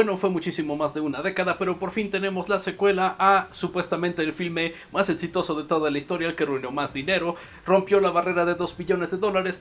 Bueno, fue muchísimo más de una década, pero por fin tenemos la secuela a supuestamente el filme más exitoso de toda la historia, el que reunió más dinero, rompió la barrera de $2 billones,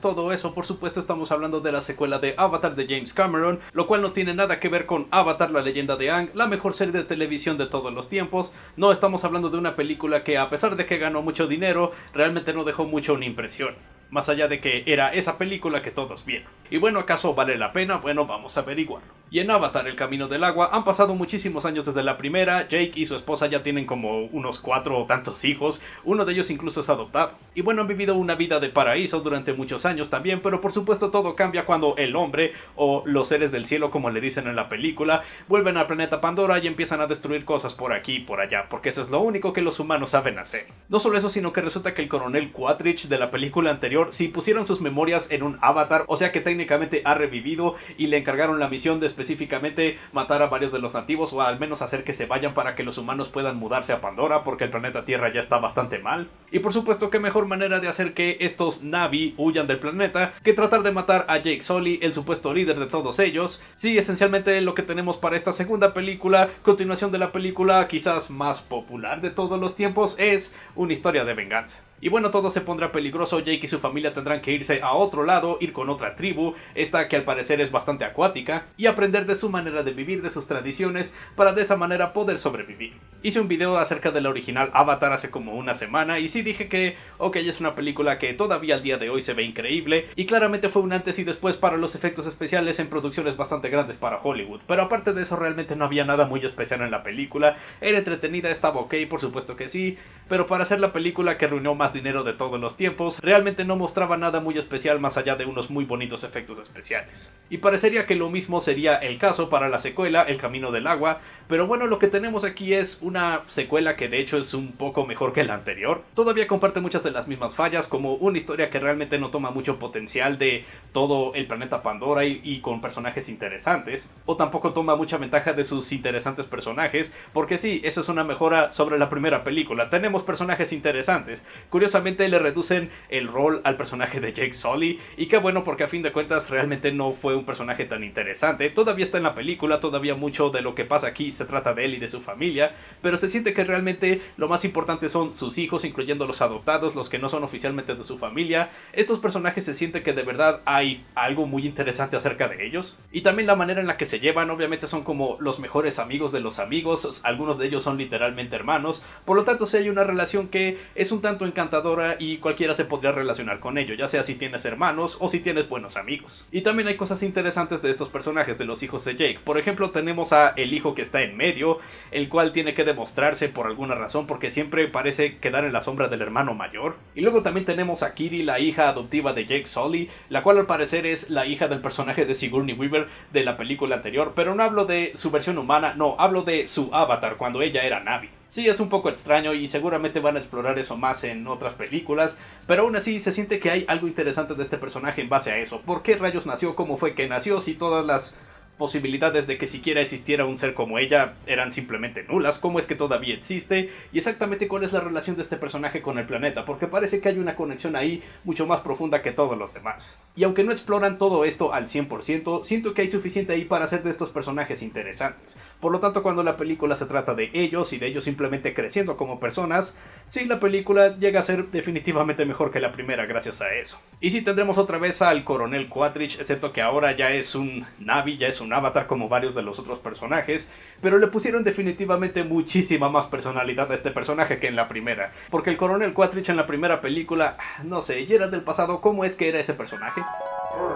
todo eso. Por supuesto estamos hablando de la secuela de Avatar de James Cameron, lo cual no tiene nada que ver con Avatar, la leyenda de Aang, la mejor serie de televisión de todos los tiempos. No estamos hablando de una película que, a pesar de que ganó mucho dinero, realmente no dejó mucho una impresión, más allá de que era esa película que todos vieron. Y bueno, ¿acaso vale la pena? Bueno, vamos a averiguarlo. Y en Avatar, el camino del agua, han pasado muchísimos años desde la primera. Jake y su esposa ya tienen como unos 4 o tantos hijos, uno de ellos incluso es adoptado. Y bueno, han vivido una vida de paraíso durante muchos años también, pero por supuesto todo cambia cuando el hombre, o los seres del cielo como le dicen en la película, vuelven al planeta Pandora y empiezan a destruir cosas por aquí y por allá, porque eso es lo único que los humanos saben hacer. No solo eso, sino que resulta que el coronel Quaritch de la película anterior, si pusieron sus memorias en un avatar, o sea que técnicamente ha revivido, y le encargaron la misión de específicamente matar a varios de los nativos, o al menos hacer que se vayan para que los humanos puedan mudarse a Pandora, porque el planeta Tierra ya está bastante mal. Y por supuesto, qué mejor manera de hacer que estos Na'vi huyan del planeta que tratar de matar a Jake Sully, el supuesto líder de todos ellos. Sí, esencialmente lo que tenemos para esta segunda película, continuación de la película quizás más popular de todos los tiempos, es una historia de venganza. Y bueno, todo se pondrá peligroso. Jake y su familia tendrán que irse a otro lado, ir con otra tribu, esta que al parecer es bastante acuática, y aprender de su manera de vivir, de sus tradiciones, para de esa manera poder sobrevivir. Hice un video acerca de la original Avatar hace como una semana, y sí dije que, ok, es una película que todavía al día de hoy se ve increíble, y claramente fue un antes y después para los efectos especiales en producciones bastante grandes para Hollywood. Pero aparte de eso, realmente no había nada muy especial en la película. Era entretenida, estaba ok, por supuesto que sí, pero para hacer la película que reunió más dinero de todos los tiempos, realmente no mostraba nada muy especial más allá de unos muy bonitos efectos especiales. Y parecería que lo mismo sería el caso para la secuela, El Camino del Agua, pero bueno, lo que tenemos aquí es una secuela que de hecho es un poco mejor que la anterior. Todavía comparte muchas de las mismas fallas, como una historia que realmente no toma mucho potencial de todo el planeta Pandora y con personajes interesantes, o tampoco toma mucha ventaja de sus interesantes personajes, porque sí, eso es una mejora sobre la primera película. Tenemos personajes interesantes. Curiosamente le reducen el rol al personaje de Jake Sully, y qué bueno, porque a fin de cuentas realmente no fue un personaje tan interesante. Todavía está en la película, todavía mucho de lo que pasa aquí se trata de él y de su familia, pero se siente que realmente lo más importante son sus hijos, incluyendo los adoptados, los que no son oficialmente de su familia. Estos personajes se siente que de verdad hay algo muy interesante acerca de ellos, y también la manera en la que se llevan. Obviamente son como los mejores amigos de los amigos, algunos de ellos son literalmente hermanos, por lo tanto sí hay una relación que es un tanto encantadora y cualquiera se podría relacionar con ello, ya sea si tienes hermanos o si tienes buenos amigos. Y también hay cosas interesantes de estos personajes, de los hijos de Jake. Por ejemplo, tenemos a el hijo que está en medio, el cual tiene que demostrarse por alguna razón, porque siempre parece quedar en la sombra del hermano mayor. Y luego también tenemos a Kiri, la hija adoptiva de Jake Sully, la cual al parecer es la hija del personaje de Sigourney Weaver de la película anterior, pero no hablo de su versión humana, no, hablo de su avatar cuando ella era Na'vi. Sí, es un poco extraño y seguramente van a explorar eso más en otras películas, pero aún así se siente que hay algo interesante de este personaje en base a eso. ¿Por qué rayos nació? ¿Cómo fue que nació? Si todas las posibilidades de que siquiera existiera un ser como ella eran simplemente nulas, ¿cómo es que todavía existe? Y exactamente cuál es la relación de este personaje con el planeta, porque parece que hay una conexión ahí mucho más profunda que todos los demás. Y aunque no exploran todo esto al 100%, siento que hay suficiente ahí para hacer de estos personajes interesantes. Por lo tanto, cuando la película se trata de ellos y de ellos simplemente creciendo como personas, sí, la película llega a ser definitivamente mejor que la primera gracias a eso. Y sí, tendremos otra vez al coronel Quaritch, excepto que ahora ya es un Na'vi, ya es un avatar como varios de los otros personajes, pero le pusieron definitivamente muchísima más personalidad a este personaje que en la primera, porque el coronel Quaritch en la primera película, no sé, ya era del pasado. ¿Cómo es que era ese personaje?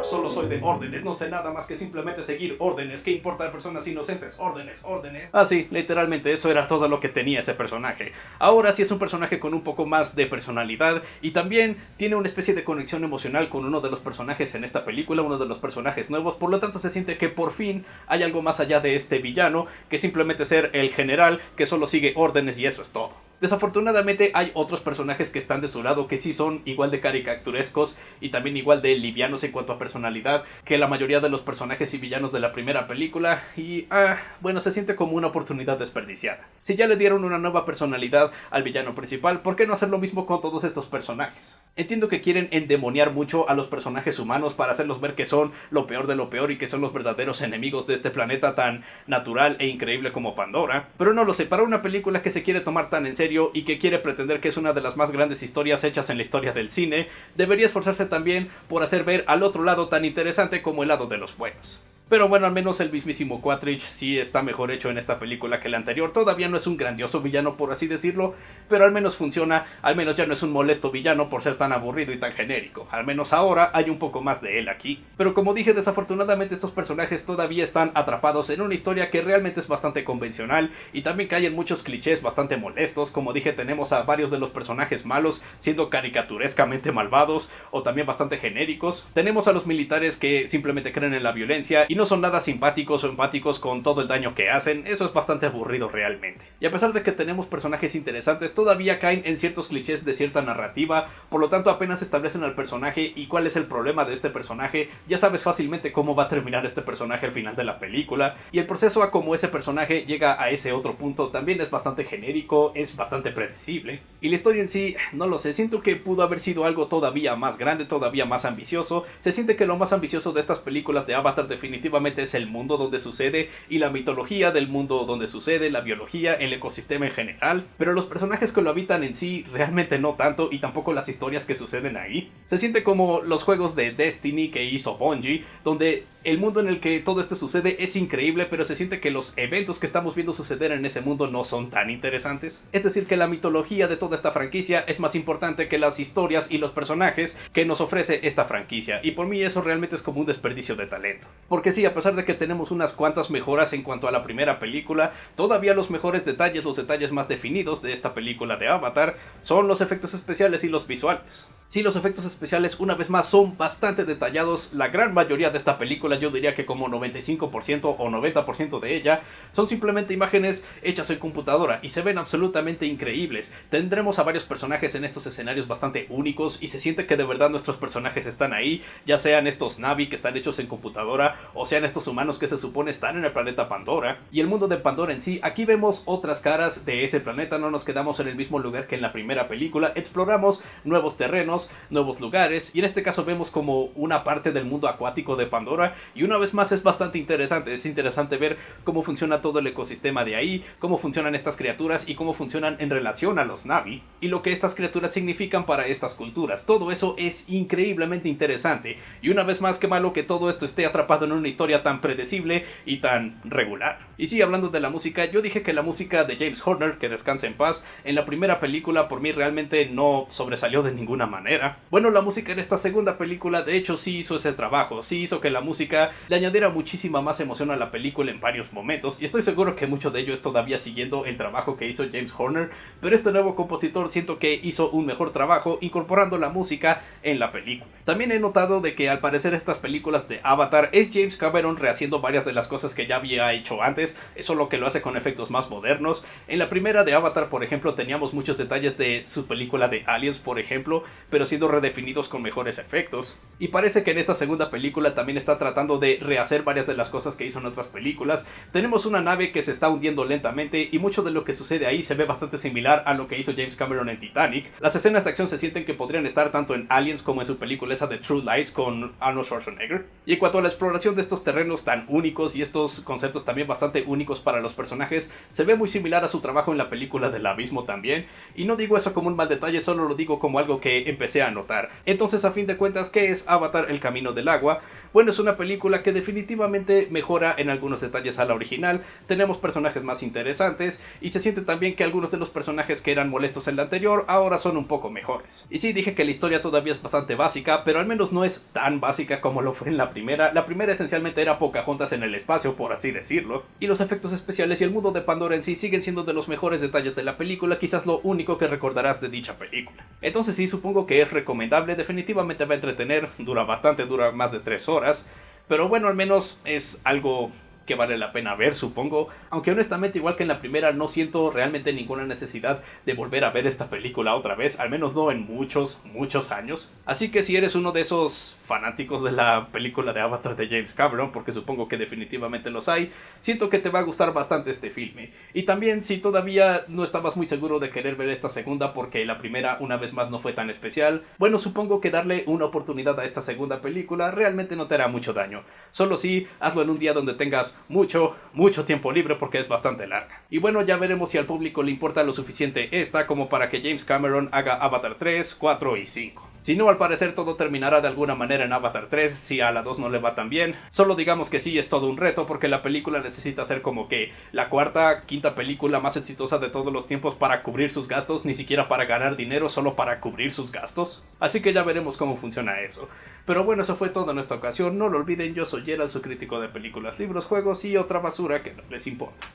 Solo soy de órdenes, no sé nada más que simplemente seguir órdenes. ¿Qué importa de personas inocentes? Órdenes, órdenes. Ah, sí, literalmente eso era todo lo que tenía ese personaje. Ahora sí es un personaje con un poco más de personalidad, y también tiene una especie de conexión emocional con uno de los personajes en esta película, uno de los personajes nuevos. Por lo tanto se siente que por fin hay algo más allá de este villano, que simplemente ser el general que solo sigue órdenes y eso es todo. Desafortunadamente hay otros personajes que están de su lado que sí son igual de caricaturescos y también igual de livianos en cuanto a personalidad que la mayoría de los personajes y villanos de la primera película, y bueno, se siente como una oportunidad desperdiciada. Si ya le dieron una nueva personalidad al villano principal, ¿por qué no hacer lo mismo con todos estos personajes? Entiendo que quieren endemoniar mucho a los personajes humanos para hacerlos ver que son lo peor de lo peor y que son los verdaderos enemigos de este planeta tan natural e increíble como Pandora, pero no lo sé, para una película que se quiere tomar tan en serio y que quiere pretender que es una de las más grandes historias hechas en la historia del cine, debería esforzarse también por hacer ver al otro lado tan interesante como el lado de los buenos. Pero bueno, al menos el mismísimo Quaritch sí está mejor hecho en esta película que la anterior. Todavía no es un grandioso villano, por así decirlo, pero al menos funciona, al menos ya no es un molesto villano por ser tan aburrido y tan genérico. Al menos ahora hay un poco más de él aquí. Pero como dije, desafortunadamente estos personajes todavía están atrapados en una historia que realmente es bastante convencional y también cae en muchos clichés bastante molestos. Como dije, tenemos a varios de los personajes malos siendo caricaturescamente malvados o también bastante genéricos. Tenemos a los militares que simplemente creen en la violencia y no son nada simpáticos o empáticos con todo el daño que hacen. Eso es bastante aburrido realmente. Y a pesar de que tenemos personajes interesantes, todavía caen en ciertos clichés de cierta narrativa, por lo tanto apenas establecen al personaje y cuál es el problema de este personaje, ya sabes fácilmente cómo va a terminar este personaje al final de la película, y el proceso a cómo ese personaje llega a ese otro punto también es bastante genérico, es bastante predecible. Y la historia en sí, no lo sé, siento que pudo haber sido algo todavía más grande, todavía más ambicioso. Se siente que lo más ambicioso de estas películas de Avatar definitivamente es el mundo donde sucede y la mitología del mundo donde sucede, la biología, el ecosistema en general, pero los personajes que lo habitan en sí realmente no tanto, y tampoco las historias que suceden ahí. Se siente como los juegos de Destiny que hizo Bungie, donde el mundo en el que todo esto sucede es increíble, pero se siente que los eventos que estamos viendo suceder en ese mundo no son tan interesantes. Es decir, que la mitología de toda esta franquicia es más importante que las historias y los personajes que nos ofrece esta franquicia, y por mí eso realmente es como un desperdicio de talento. Porque sí, a pesar de que tenemos unas cuantas mejoras en cuanto a la primera película, todavía los mejores detalles, los detalles más definidos de esta película de Avatar son los efectos especiales y los visuales. Sí, los efectos especiales una vez más son bastante detallados. La gran mayoría de esta película, yo diría que como 95% o 90% de ella, son simplemente imágenes hechas en computadora y se ven absolutamente increíbles. Tendremos a varios personajes en estos escenarios bastante únicos y se siente que de verdad nuestros personajes están ahí, ya sean estos Na'vi que están hechos en computadora o sean estos humanos que se supone están en el planeta Pandora. Y el mundo de Pandora en sí, aquí vemos otras caras de ese planeta, no nos quedamos en el mismo lugar que en la primera película, exploramos nuevos terrenos, nuevos lugares, y en este caso vemos como una parte del mundo acuático de Pandora, y una vez más es bastante interesante. Es interesante ver cómo funciona todo el ecosistema de ahí, cómo funcionan estas criaturas y cómo funcionan en relación a los Na'vi, y lo que estas criaturas significan para estas culturas. Todo eso es increíblemente interesante, y una vez más, qué malo que todo esto esté atrapado en una historia tan predecible y tan regular. Y sí, hablando de la música, yo dije que la música de James Horner, que descanse en paz, en la primera película por mí realmente no sobresalió de ninguna manera. Bueno, la música en esta segunda película de hecho sí hizo ese trabajo, sí hizo que la música le añadiera muchísima más emoción a la película en varios momentos, y estoy seguro que mucho de ello es todavía siguiendo el trabajo que hizo James Horner, pero este nuevo compositor siento que hizo un mejor trabajo incorporando la música en la película. También he notado de que al parecer estas películas de Avatar es James Cameron rehaciendo varias de las cosas que ya había hecho antes, eso lo que lo hace con efectos más modernos. En la primera de Avatar, por ejemplo, teníamos muchos detalles de su película de Aliens, por ejemplo, pero siendo redefinidos con mejores efectos. Y parece que en esta segunda película también está tratando de rehacer varias de las cosas que hizo en otras películas. Tenemos una nave que se está hundiendo lentamente y mucho de lo que sucede ahí se ve bastante similar a lo que hizo James Cameron en Titanic. Las escenas de acción se sienten que podrían estar tanto en Aliens como en su película esa de True Lies con Arnold Schwarzenegger. Y en cuanto a la exploración de estos terrenos tan únicos y estos conceptos también bastante únicos para los personajes, se ve muy similar a su trabajo en la película del Abismo también. Y no digo eso como un mal detalle, solo lo digo como algo que empecé a notar. Entonces, a fin de cuentas, ¿qué es Avatar: El Camino del Agua? Bueno, es una película que definitivamente mejora en algunos detalles a la original. Tenemos personajes más interesantes y se siente también que algunos de los personajes que eran molestos en la anterior ahora son un poco mejores. Y sí, dije que la historia todavía es bastante básica, pero al menos no es tan básica como lo fue en la primera. La primera esencialmente era Pocahontas en el espacio, por así decirlo. Y los efectos especiales y el mundo de Pandora en sí siguen siendo de los mejores detalles de la película, quizás lo único que recordarás de dicha película. Entonces sí, supongo que es recomendable, definitivamente va a entretener, dura bastante, dura más de 3 horas, pero bueno, al menos es algo que vale la pena ver, supongo. Aunque honestamente, igual que en la primera, no siento realmente ninguna necesidad de volver a ver esta película otra vez, al menos no en muchos años. Así que si eres uno de esos fanáticos de la película de Avatar de James Cameron, porque supongo que definitivamente los hay, siento que te va a gustar bastante este filme. Y también si todavía no estabas muy seguro de querer ver esta segunda porque la primera una vez más no fue tan especial, bueno, supongo que darle una oportunidad a esta segunda película realmente no te hará mucho daño. Solo si hazlo en un día donde tengas mucho tiempo libre porque es bastante larga. Y bueno, ya veremos si al público le importa lo suficiente esta como para que James Cameron haga Avatar 3, 4 y 5. Si no, al parecer todo terminará de alguna manera en Avatar 3, si a la 2 no le va tan bien. Solo digamos que sí es todo un reto porque la película necesita ser como que la cuarta, quinta película más exitosa de todos los tiempos para cubrir sus gastos, ni siquiera para ganar dinero, solo para cubrir sus gastos. Así que ya veremos cómo funciona eso. Pero bueno, eso fue todo en esta ocasión. No lo olviden, yo soy Gerald, su crítico de películas, libros, juegos y otra basura que no les importa.